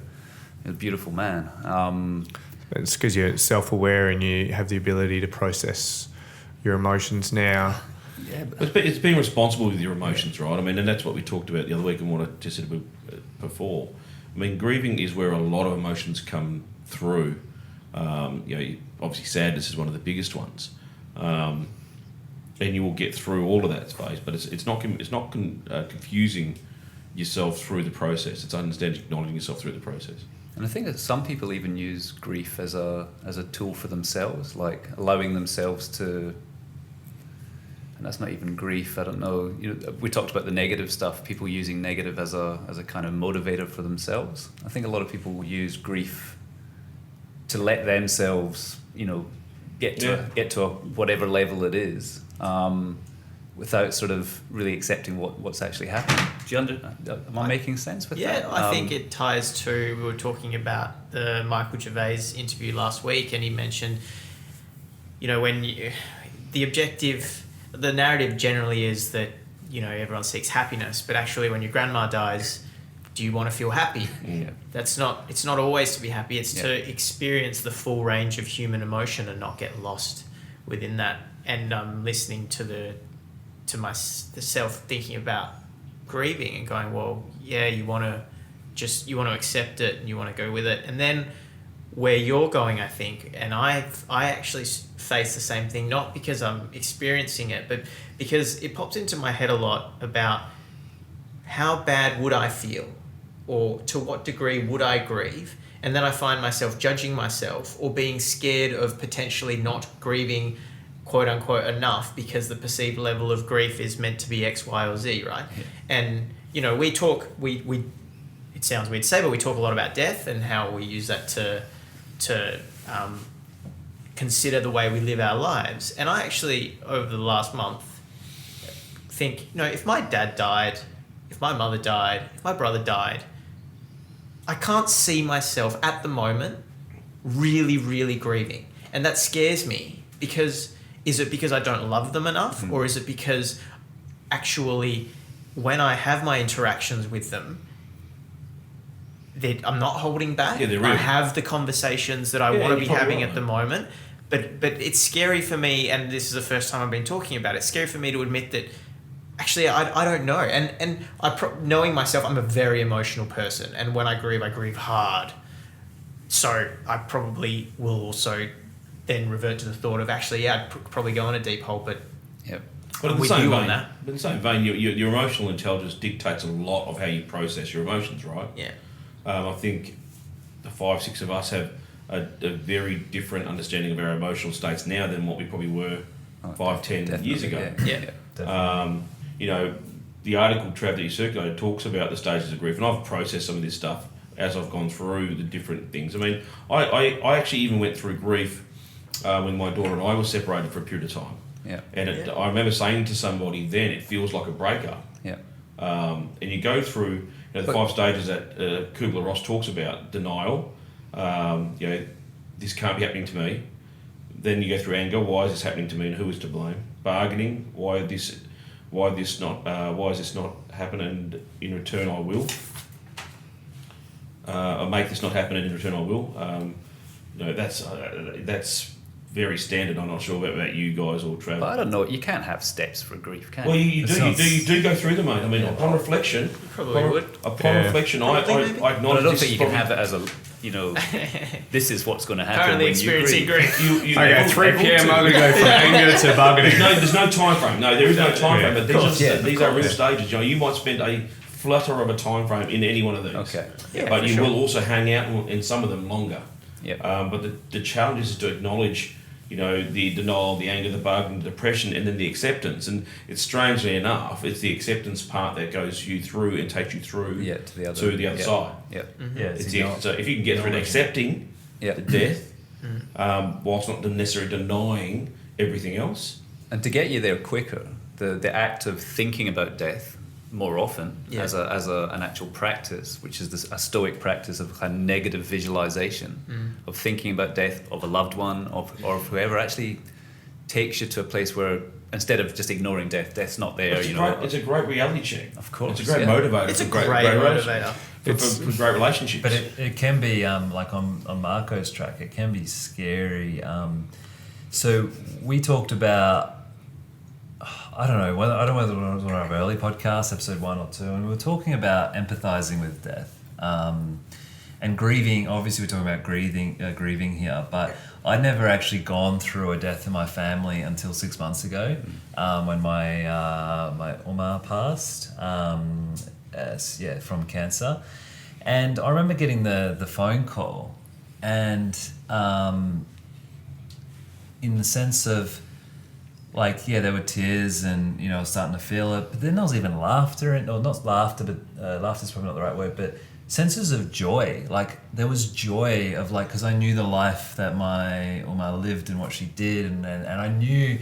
He was a beautiful man. It's because you're self-aware and you have the ability to process your emotions now. Yeah, but it's being responsible with your emotions, right? I mean, and that's what we talked about the other week and what I just said before. I mean, grieving is where a lot of emotions come through. Obviously sadness is one of the biggest ones. And you will get through all of that phase, but it's not confusing yourself through the process. It's understanding, acknowledging yourself through the process. And I think that some people even use grief as a tool for themselves, like allowing themselves to. And that's not even grief. I don't know. We talked about the negative stuff. People using negative as a kind of motivator for themselves. I think a lot of people will use grief to let themselves, get to whatever level it is, without sort of really accepting what's actually happening. Am I making sense with that? Yeah, I think it ties to, we were talking about the Michael Gervais interview last week, and he mentioned the narrative generally is that, everyone seeks happiness, but actually when your grandma dies, do you want to feel happy? Yeah. It's not always to be happy. It's to experience the full range of human emotion and not get lost within that. And listening to the self thinking about grieving and going, well, yeah, you want to accept it and you want to go with it. And then where you're going, I think, and I actually face the same thing, not because I'm experiencing it, but because it pops into my head a lot about how bad would I feel, or to what degree would I grieve? And then I find myself judging myself or being scared of potentially not grieving, quote unquote, enough because the perceived level of grief is meant to be X, Y, or Z, right? Yeah. And, we talk, it sounds weird to say, but we talk a lot about death and how we use that to consider the way we live our lives. And I actually, over the last month, think, if my dad died, if my mother died, if my brother died, I can't see myself at the moment really, really grieving. And that scares me because is it because I don't love them enough? Or is it because actually when I have my interactions with them, that I'm not holding back? Yeah, I have the conversations that I want to be having at the moment. But it's scary for me, and this is the first time I've been talking about it, it's scary for me to admit that actually, I don't know. And knowing myself, I'm a very emotional person. And when I grieve hard. So I probably will also then revert to the thought of actually, I'd probably go in a deep hole, but yep. But in the same vein, your emotional intelligence dictates a lot of how you process your emotions, right? Yeah. I think the 5-6 of us have a very different understanding of our emotional states now than what we probably were 5-10 years ago. Yeah. The article, Trav, that you circulated talks about the stages of grief, and I've processed some of this stuff as I've gone through the different things. I mean, I actually even went through grief when my daughter and I were separated for a period of time. Yeah. And I remember saying to somebody then, it feels like a breakup. Yeah. And you go through the 5 stages that Kubler-Ross talks about: denial, this can't be happening to me. Then you go through anger. Why is this happening to me, and who is to blame? Bargaining. Why is this not happen, and in return I will. I make this not happen, and in return I will. That's very standard. I'm not sure about you guys or Travis. But I don't know. You can't have steps for grief, can well, you? You do go through them, mate. I mean, upon reflection, reflection, I acknowledge. But I don't think you can have it as a, this is what's going to happen currently when experiencing you grieve. grief. Okay, 3 p.m. I'm going to go from anger to bargaining. There's no time frame. No, there is no time frame. But these are real stages. You might spend a flutter of a time frame in any one of these. Okay. Yeah, but you will also hang out in some of them longer. Yep. But the challenge is to acknowledge, the denial, the anger, the bargaining, the depression, and then the acceptance. And it's strangely enough, it's the acceptance part that goes you through and takes you through to the other side. Yep. Yeah, So if you can get through accepting the death, whilst not necessarily denying everything else. And to get you there quicker, the act of thinking about death more often as an actual practice, which is a stoic practice of kind of negative visualization of thinking about death of a loved one or of whoever, actually takes you to a place where instead of just ignoring death, death's not there. It's a great reality check. Of course, it's a great motivator. It's a great motivator for great relationships. But it can be like on Marco's track, it can be scary. So we talked about. I don't know whether it was one of our early podcasts, episode 1 or 2, and we were talking about empathizing with death and grieving. Obviously, we're talking about grieving here, but I'd never actually gone through a death in my family until 6 months ago when my Oma passed, from cancer, and I remember getting the phone call, and in the sense of. There were tears and, I was starting to feel it. But then there was even laughter, or not laughter, but laughter's probably not the right word, but senses of joy. There was joy of, because I knew the life that my Uma lived and what she did, and I knew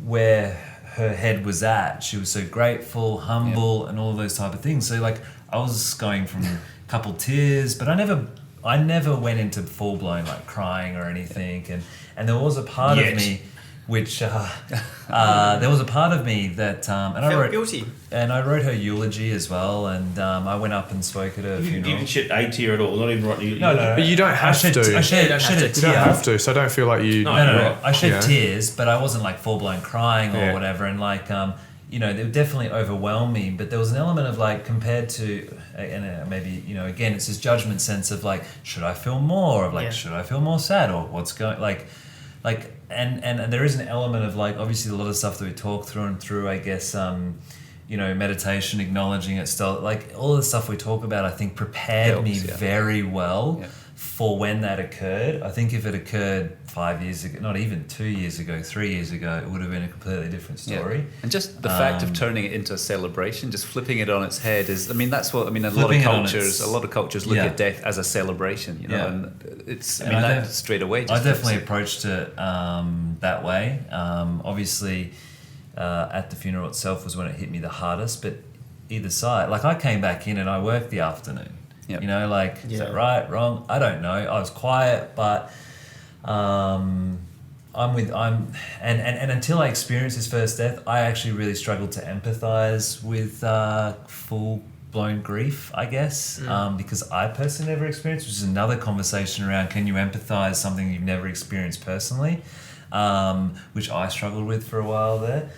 where her head was at. She was so grateful, humble, and all of those type of things. So, I was going from a couple tears, but I never I never went into full blown like crying or anything, and there was a part of me which there was a part of me that and I wrote guilty, and I wrote her eulogy as well, and I went up and spoke at her You funeral. didn't shed a tear at all, not even right. No. But you don't have to. I shed a You tear. don't have to, so I don't feel like you. No, No. I shed Yeah. tears, but I wasn't like full blown crying or Yeah. whatever. And like, they would definitely overwhelm me. But there was an element of like compared to, and maybe again, it's this judgment sense of like, should I feel more? Of like, should I feel more sad or what's going like, and there is an element of like obviously a lot of stuff that we talk through. I guess. Meditation, acknowledging it, still like all the stuff we talk about, I think prepared me very well for when that occurred. I think if it occurred 5 years ago, not even 2 years ago, 3 years ago, it would have been a completely different story. Yeah. And just the fact of turning it into a celebration, just flipping it on its head that's what, a lot of cultures look at death as a celebration, and it's, that straight away. I definitely approached it that way. Obviously, at the funeral itself was when it hit me the hardest, but either side, like I came back in and I worked the afternoon. Yep. Is that right, wrong? I don't know. I was quiet, but and until I experienced his first death, I actually really struggled to empathize with full blown grief, I guess, because I personally never experienced, which is another conversation around can you empathize something you've never experienced personally, which I struggled with for a while there.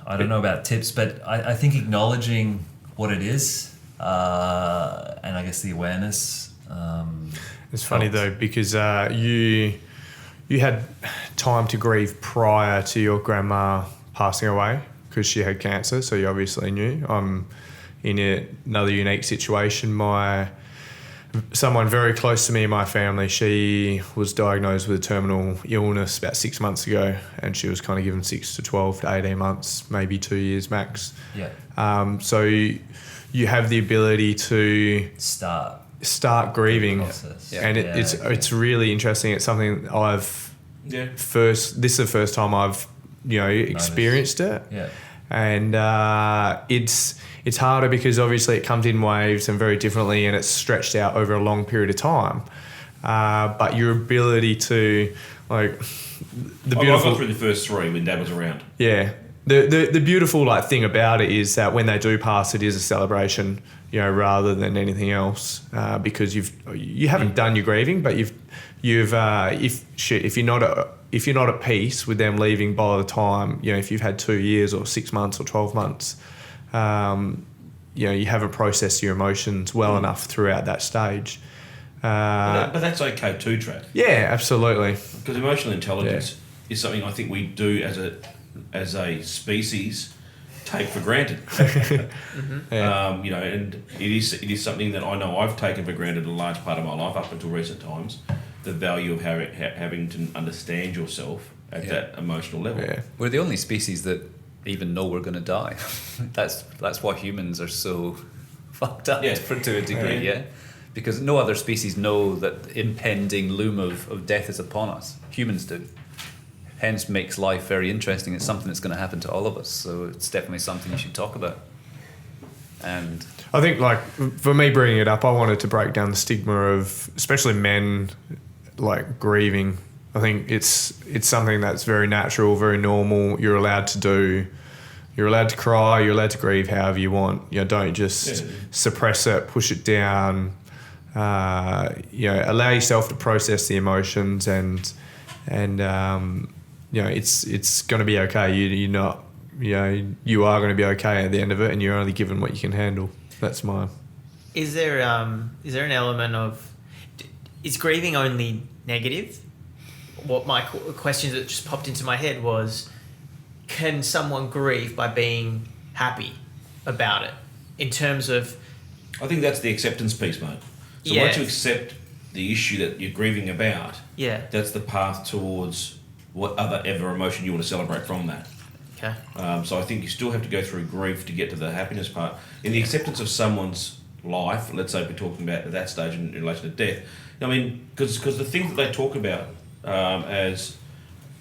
I don't know about tips, but I think acknowledging what it is, and I guess the awareness. It's funny though, because you had time to grieve prior to your grandma passing away because she had cancer, so you obviously knew. I'm in another unique situation. Someone very close to me in my family, she was diagnosed with a terminal illness about 6 months ago, and she was kind of given 6 to 12 to 18 months, maybe 2 years max. Yeah. So you have the ability to start grieving, and it's really interesting. It's something this is the first time I've experienced it. Yeah. And it's harder because obviously it comes in waves and very differently, and it's stretched out over a long period of time. But your ability to I got through the first 3 when Dad was around. Yeah. The beautiful thing about it is that when they do pass, it is a celebration, rather than anything else, because you haven't done your grieving, but if you're not at peace with them leaving by the time, if you've had 2 years or 6 months or 12 months, you haven't processed your emotions well enough throughout that stage. But that's okay too, Trav. Yeah, absolutely. Because emotional intelligence is something I think we do as a species take for granted. And it is something that I know I've taken for granted a large part of my life up until recent times. The value of having to understand yourself at that emotional level. Yeah. We're the only species that even know we're going to die. That's why humans are so fucked up to a degree, because no other species know that impending loom of death is upon us. Humans do. Hence makes life very interesting. It's something that's going to happen to all of us, so it's definitely something you should talk about. And I think, for me bringing it up, I wanted to break down the stigma of, especially men, grieving. I think it's something that's very natural, very normal. You're allowed to do. You're allowed to cry. You're allowed to grieve however you want. Don't just suppress it, push it down. Allow yourself to process the emotions, and it's going to be okay. You are going to be okay at the end of it, and you're only given what you can handle. That's mine. Is there an element of, is grieving only negative? What my question that just popped into my head was, can someone grieve by being happy about it? In terms of, I think that's the acceptance piece, mate. So once you accept the issue that you're grieving about, that's the path towards what other ever emotion you want to celebrate from that. Okay. So I think you still have to go through grief to get to the happiness part. In the acceptance of someone's life, let's say we're talking about at that stage in relation to death, because the things that they talk about as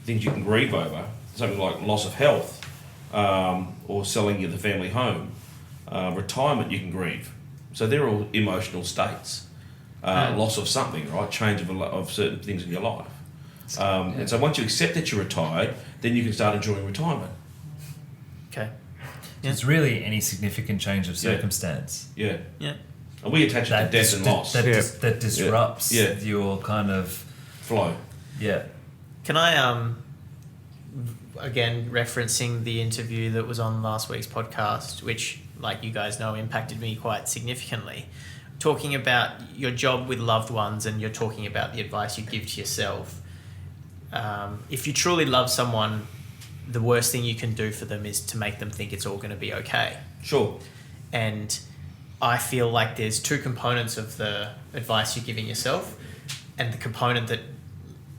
things you can grieve over, something like loss of health, or selling the family home, retirement you can grieve. So they're all emotional states. Loss of something, right? Change of certain things in your life. And so once you accept that you're retired, then you can start enjoying retirement. Okay. So it's really any significant change of circumstance. Yeah. Yeah. And we attach it to death and loss. That disrupts your kind of flow. Yeah. Can I again referencing the interview that was on last week's podcast, which, like you guys know, impacted me quite significantly, talking about your job with loved ones, and you're talking about the advice you give to yourself. If you truly love someone, the worst thing you can do for them is to make them think it's all going to be okay. Sure. And I feel like there's two components of the advice you're giving yourself, and the component that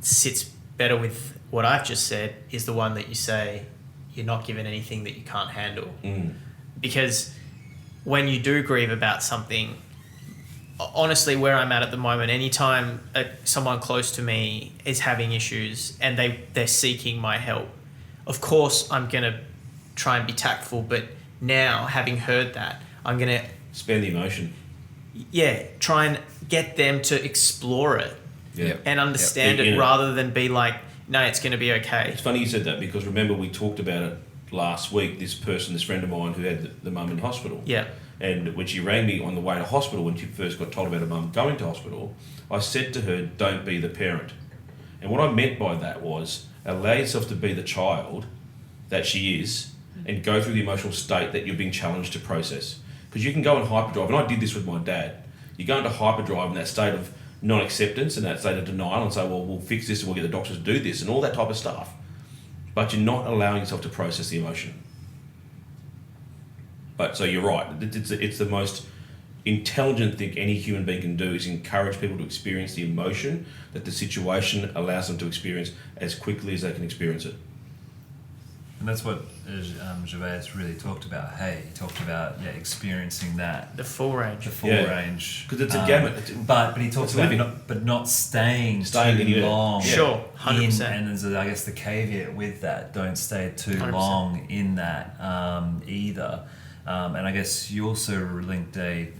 sits better with what I've just said is the one that you say you're not given anything that you can't handle. Because when you do grieve about something, honestly, where I'm at the moment, anytime someone close to me is having issues and they're seeking my help, of course I'm going to try and be tactful, but now, having heard that, I'm going to... Spend the emotion. Yeah, try and get them to explore it and understand it rather than be like, no, it's going to be okay. It's funny you said that, because remember we talked about it last week, this friend of mine who had the mum in hospital. Yeah. And when she rang me on the way to hospital, when she first got told about her mum going to hospital, I said to her, don't be the parent. And what I meant by that was, allow yourself to be the child that she is and go through the emotional state that you're being challenged to process. Because you can go in hyperdrive, and I did this with my dad. You go into hyperdrive in that state of non-acceptance and that state of denial and say, well, we'll fix this and we'll get the doctors to do this and all that type of stuff. But you're not allowing yourself to process the emotion. But so you're right. It's the most intelligent thing any human being can do is encourage people to experience the emotion that the situation allows them to experience as quickly as they can experience it. And that's what Gervais really talked about. Hey, he talked about experiencing that. The full range. The full range. Because it's a gamut. But he talks about not staying too long. Sure, 100%. And there's, I guess, the caveat with that. Don't stay too 100%. long in that either. And I guess you also linked a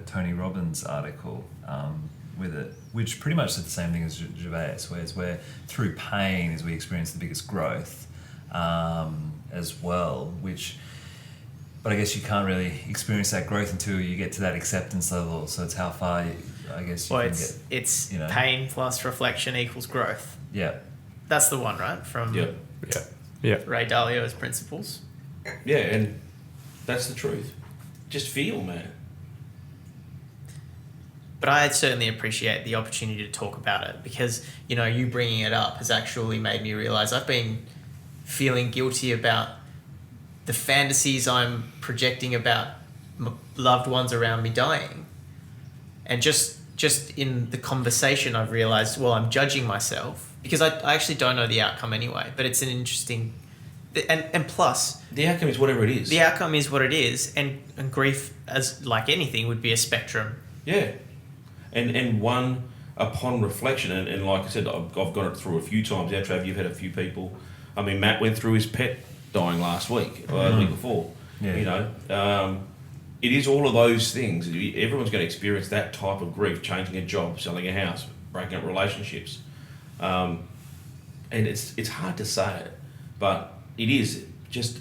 Tony Robbins article with it, which pretty much said the same thing as Gervais, where through pain is we experience the biggest growth as well, but I guess you can't really experience that growth until you get to that acceptance level. So it's how far you can get. It's pain plus reflection equals growth. Yeah. That's the one, right? From Yeah. Ray Dalio's principles. Yeah, and that's the truth. Just feel, man. But I certainly appreciate the opportunity to talk about it, because, you bringing it up has actually made me realize I've been feeling guilty about the fantasies I'm projecting about loved ones around me dying. And just in the conversation, I've realized, well, I'm judging myself because I actually don't know the outcome anyway, but it's an interesting... And plus... The outcome is whatever it is. The outcome is what it is, and grief, as like anything, would be a spectrum. Yeah. And one, upon reflection, and like I said, I've got it through a few times. Now, Trav, you've had a few people... I mean, Matt went through his pet dying last week, or the week before. Yeah. It is all of those things. Everyone's going to experience that type of grief, changing a job, selling a house, breaking up relationships. And it's hard to say it, but it is. Just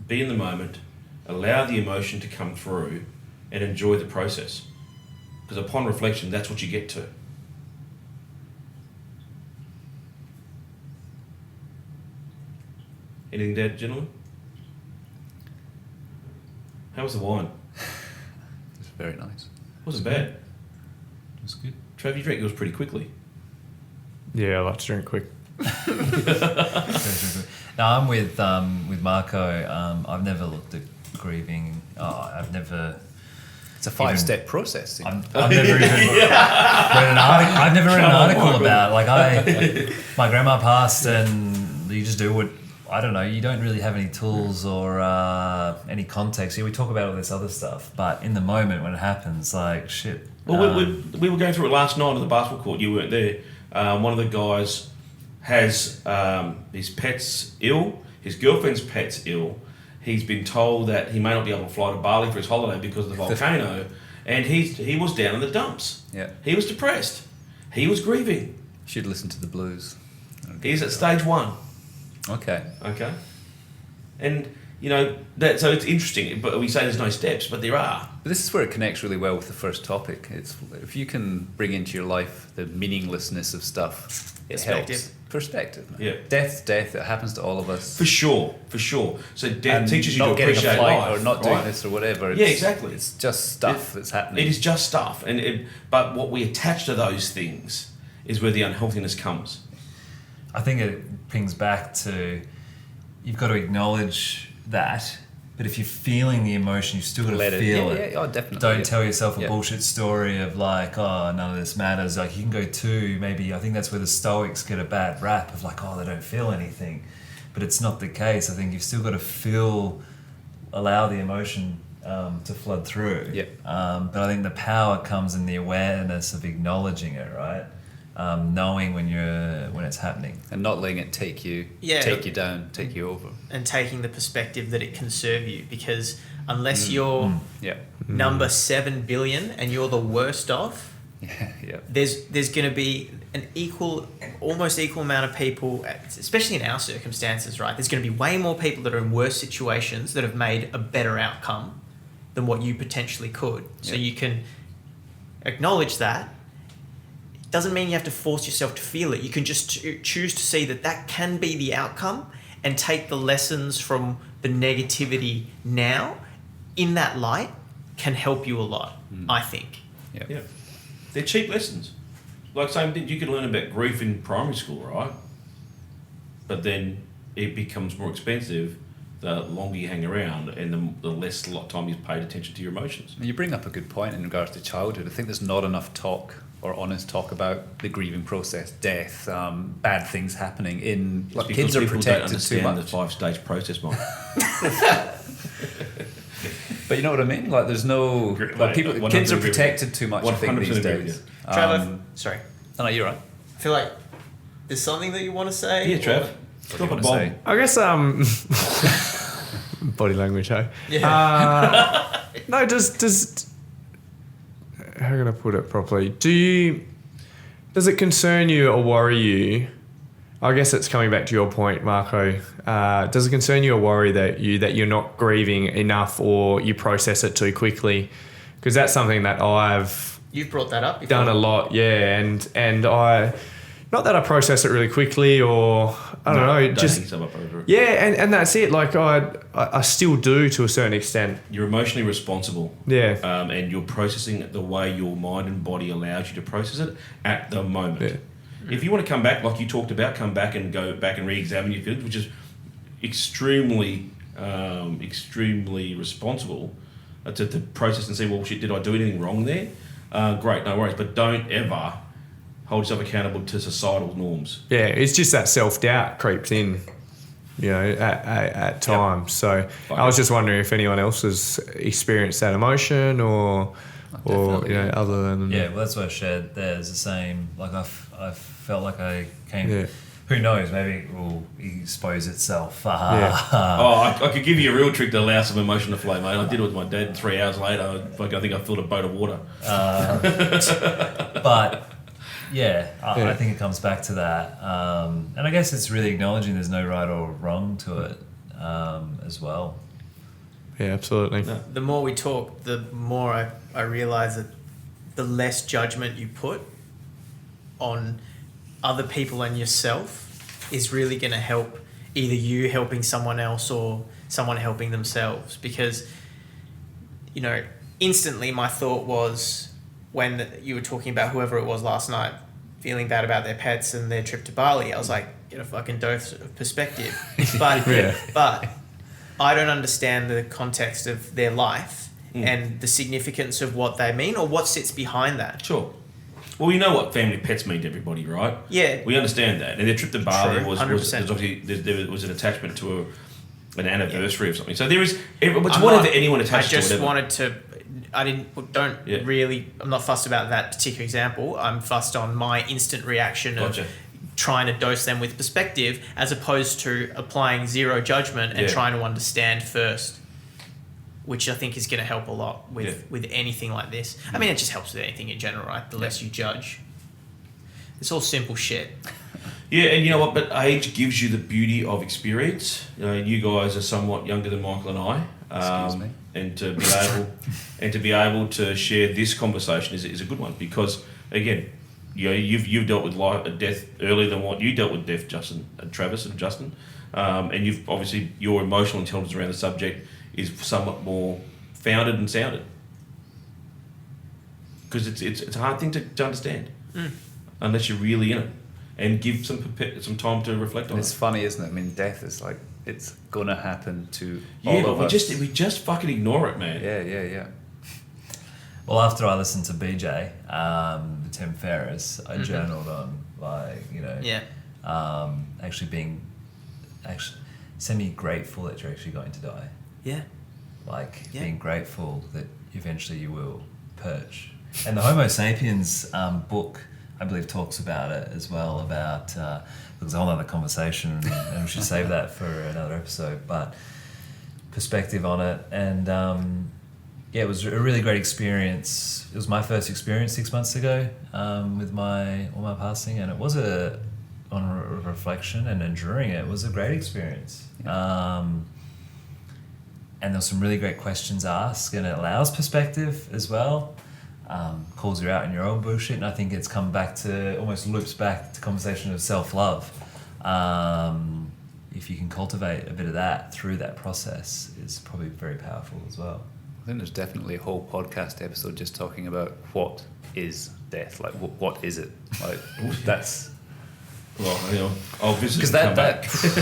be in the moment, allow the emotion to come through, and enjoy the process. Because upon reflection, that's what you get to. Anything to add, gentlemen? How was the wine? It's very nice. Wasn't bad. It was good. Trav, you drank yours pretty quickly. Yeah, I like to drink quick. Now I'm with Marco. I've never looked at grieving. I've never. It's a 5-step process. I've never even read an article. I've never read an article about my grandma passed, and you just do what. I don't know, you don't really have any tools or any context. Yeah, we talk about all this other stuff, but in the moment when it happens, like, shit. Well, we were going through it last night at the basketball court. You weren't there. One of the guys has his pet's ill. His girlfriend's pet's ill. He's been told that he may not be able to fly to Bali for his holiday because of the volcano. and he was down in the dumps. Yeah. He was depressed. He was grieving. Should listen to the blues. He's at stage 1. Okay. Okay. And, you know, that, so it's interesting, but we say there's no steps, but there are. But this is where it connects really well with the first topic. It's if you can bring into your life the meaninglessness of stuff, it helps. Perspective. Man. Yeah. Death's death. It happens to all of us. For sure. So death And teaches you not to getting appreciate a flight life. or not doing right? this or whatever. Yeah, exactly. It's just stuff that's happening. It is just stuff. But what we attach to those things is where the unhealthiness comes. I think it pings back to you've got to acknowledge that, but if you're feeling the emotion, you've still got to Let feel it. it. Yeah, definitely. Don't tell yourself a Yeah. bullshit story of like, oh, none of this matters. Like you can go to maybe, I think that's where the Stoics get a bad rap of like, oh, they don't feel anything. But it's not the case. I think you've still got to allow the emotion to flood through. Yeah. But I think the power comes in the awareness of acknowledging it, right? Knowing when it's happening. And not letting it take you down, take you over. And taking the perspective that it can serve you, because unless you're Yeah. number 7 billion and you're the worst off, Yeah. there's going to be an almost equal amount of people, especially in our circumstances, right? There's going to be way more people that are in worse situations that have made a better outcome than what you potentially could. So you can acknowledge that. It doesn't mean you have to force yourself to feel it. You can just choose to see that can be the outcome and take the lessons from the negativity now in that light can help you a lot, I think. Yeah. They're cheap lessons. Like saying you could learn about grief in primary school, right? But then it becomes more expensive the longer you hang around and the less time you've paid attention to your emotions. You bring up a good point in regards to childhood. I think there's not enough talk or honest talk about the grieving process, death, bad things happening in It's because kids are people don't protected too understand much. the 5-stage process, Mike. But you know what I mean? Like there's no kids are protected too much. I think these days. Trav, sorry. No, you're right. I feel like there's something that you want to say. Yeah, Trav. Drop a bomb. I guess body language, hey? Yeah. No, just how can I put it properly? Does it concern you or worry you? I guess it's coming back to your point, Marco. Does it concern you or worry that you're not grieving enough or you process it too quickly? Because that's something that You've brought that up before. done a lot, yeah, and I, not that I process it really quickly or I don't know, just Dating yourself up over it. yeah, and that's it. Like I still do to a certain extent. You're emotionally responsible. Yeah. And you're processing it the way your mind and body allows you to process it at the moment. Yeah. If you want to come back, like you talked about, come back and go back and re-examine your feelings, which is extremely responsible to process and see, well, shit, did I do anything wrong there? Great, no worries. But don't ever hold yourself accountable to societal norms. Yeah, it's just that self-doubt creeps in, at times. So I was just wondering if anyone else has experienced that emotion or other than... Yeah, well, that's what I shared there. It's the same. Like, I felt like I came... Yeah. Who knows? Maybe it will expose itself. I could give you a real trick to allow some emotion to flow, mate. I did it with my dad, and 3 hours later, I think I filled a boat of water. But... Yeah, I think it comes back to that. And I guess it's really acknowledging there's no right or wrong to it as well. Yeah, absolutely. No. The more we talk, the more I realise that the less judgment you put on other people and yourself is really going to help either you helping someone else or someone helping themselves. Because, instantly my thought was when you were talking about whoever it was last night feeling bad about their pets and their trip to Bali, I was like, get a fucking dose of perspective. But I don't understand the context of their life and the significance of what they mean or what sits behind that. Sure. Well, you know what family pets mean to everybody, right? Yeah. We understand that. And their trip to Bali True, was 100%. obviously there was an attachment to an anniversary of something. So there is whatever anyone attaches to. I just whatever. wanted to. I'm not fussed about that particular example. I'm fussed on my instant reaction of trying to dose them with perspective as opposed to applying zero judgment and trying to understand first. which I think is going to help a lot with anything like this. I mean, it just helps with anything in general, right? The less you judge. It's all simple shit. Yeah, and you know what? But age gives you the beauty of experience. You guys are somewhat younger than Michael and I. Excuse me. And to be able to share this conversation is a good one, because again, you've dealt with death earlier than what you dealt with death, Justin and Travis and Justin, and you've obviously your emotional intelligence around the subject is somewhat more founded and sounded, because it's a hard thing to understand unless you're really in it and give some time to reflect on it. It's funny, isn't it? I mean, death is like, it's gonna happen to all Yeah, but of we us. just fucking ignore it, man. Yeah. Well, after I listened to BJ, Tim Ferriss, I journaled on actually being semi-grateful that you're actually going to die. Yeah. Being grateful that eventually you will purge. And the Homo Sapiens book, I believe, talks about it as well, about, there's a whole other conversation and we should save that for another episode, but perspective on it. And it was a really great experience. It was my first experience 6 months ago with my passing, and it was on reflection and enduring it was a great experience. And there were some really great questions asked, and it allows perspective as well. Calls you out in your own bullshit, and I think it's come back to, almost loops back to conversation of self-love. If you can cultivate a bit of that through that process, it's probably very powerful as well. I think there's definitely a whole podcast episode just talking about what is death, like what is it, like that's. Well, I'll visit. Because that.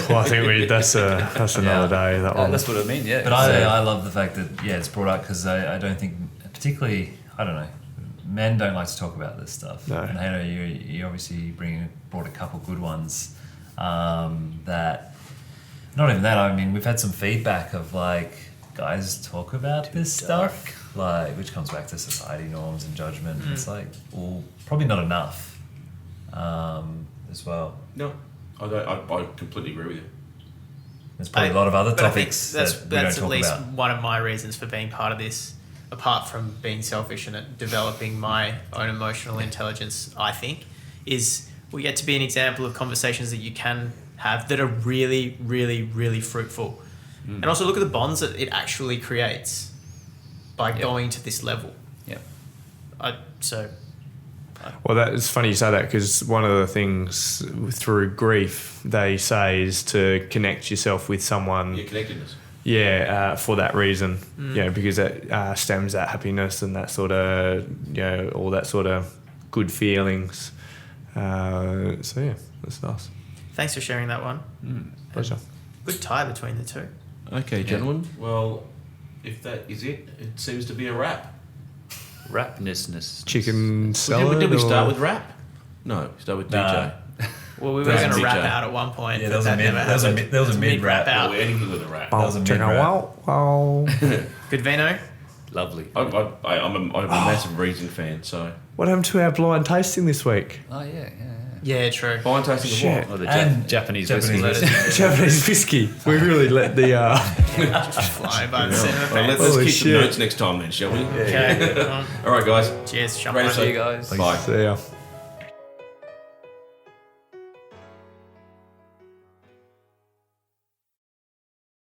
Well, I think that's another day. That one. That's what I mean. Yeah. But I love the fact that it's brought up, because I don't think, particularly, I don't know, men don't like to talk about this stuff. No. And Hayto, you obviously brought a couple good ones. That, not even that. I mean, we've had some feedback of guys talk about this stuff, which comes back to society norms and judgment. It's well, probably not enough. As well. No, I completely agree with you. There's probably a lot of other But I think topics that's that we don't at talk least about. one of my reasons for being part of this, apart from being selfish and developing my own emotional intelligence, I think, is we get to be an example of conversations that you can have that are really, really, really fruitful. And also look at the bonds that it actually creates by going to this level. Yeah. Well, it's funny you say that, because one of the things through grief they say is to connect yourself with someone. Yeah, connectedness. Yeah, for that reason. Because it stems that happiness and that sort of, all that sort of good feelings. So yeah, that's nice. Thanks for sharing that one. Pleasure. Good tie between the two. Okay, gentlemen. Well, if that is it seems to be a wrap. Rapness. Chicken salad. Did we start with rap? No, start with DJ. Well, we were That's going to DJ. wrap out at one point. Yeah, but there was a mid-wrap. out. We're ending with a rap. That was a mid-wrap. Wow. Good vino. Lovely. I'm a massive Reason fan, so. What happened to our blind tasting this week? Oh yeah. Yeah, true. Fine tasting of Shit. what? Oh, the And Japanese Japanese whiskey. whiskey. Japanese whiskey. We really let the... Just flying by the seat of the Well, pants. let's Holy keep some shit. notes next time then, shall we? Okay. All right, guys. Cheers. Shop Great on. episode. See you guys. Bye. See ya.